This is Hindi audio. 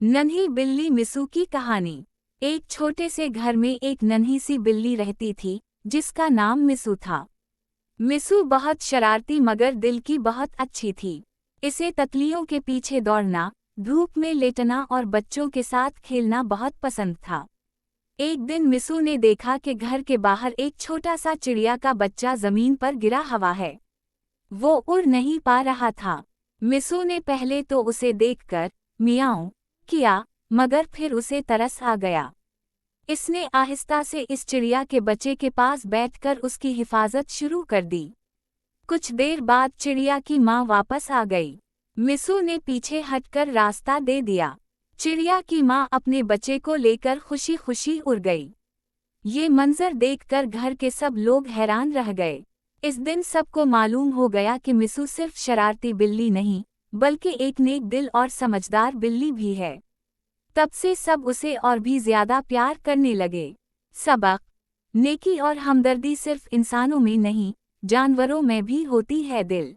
नन्ही बिल्ली मिसू की कहानी। एक छोटे से घर में एक नन्ही सी बिल्ली रहती थी, जिसका नाम मिसू था। मिसू बहुत शरारती मगर दिल की बहुत अच्छी थी। इसे तितलियों के पीछे दौड़ना, धूप में लेटना और बच्चों के साथ खेलना बहुत पसंद था। एक दिन मिसू ने देखा कि घर के बाहर एक छोटा सा चिड़िया का बच्चा जमीन पर गिरा हुआ है। वो उड़ नहीं पा रहा था। मिसू ने पहले तो उसे देखकर मियाऊं किया, मगर फिर उसे तरस आ गया। इसने आहिस्ता से इस चिड़िया के बच्चे के पास बैठकर उसकी हिफाजत शुरू कर दी। कुछ देर बाद चिड़िया की माँ वापस आ गई। मिसू ने पीछे हटकर रास्ता दे दिया। चिड़िया की माँ अपने बच्चे को लेकर खुशी खुशी उड़ गई। ये मंजर देखकर घर के सब लोग हैरान रह गए। इस दिन सबको मालूम हो गया कि मिसू सिर्फ शरारती बिल्ली नहीं, बल्कि एक नेक दिल और समझदार बिल्ली भी है। तब से सब उसे और भी ज्यादा प्यार करने लगे। सबक: नेकी और हमदर्दी सिर्फ इंसानों में नहीं, जानवरों में भी होती है। दिल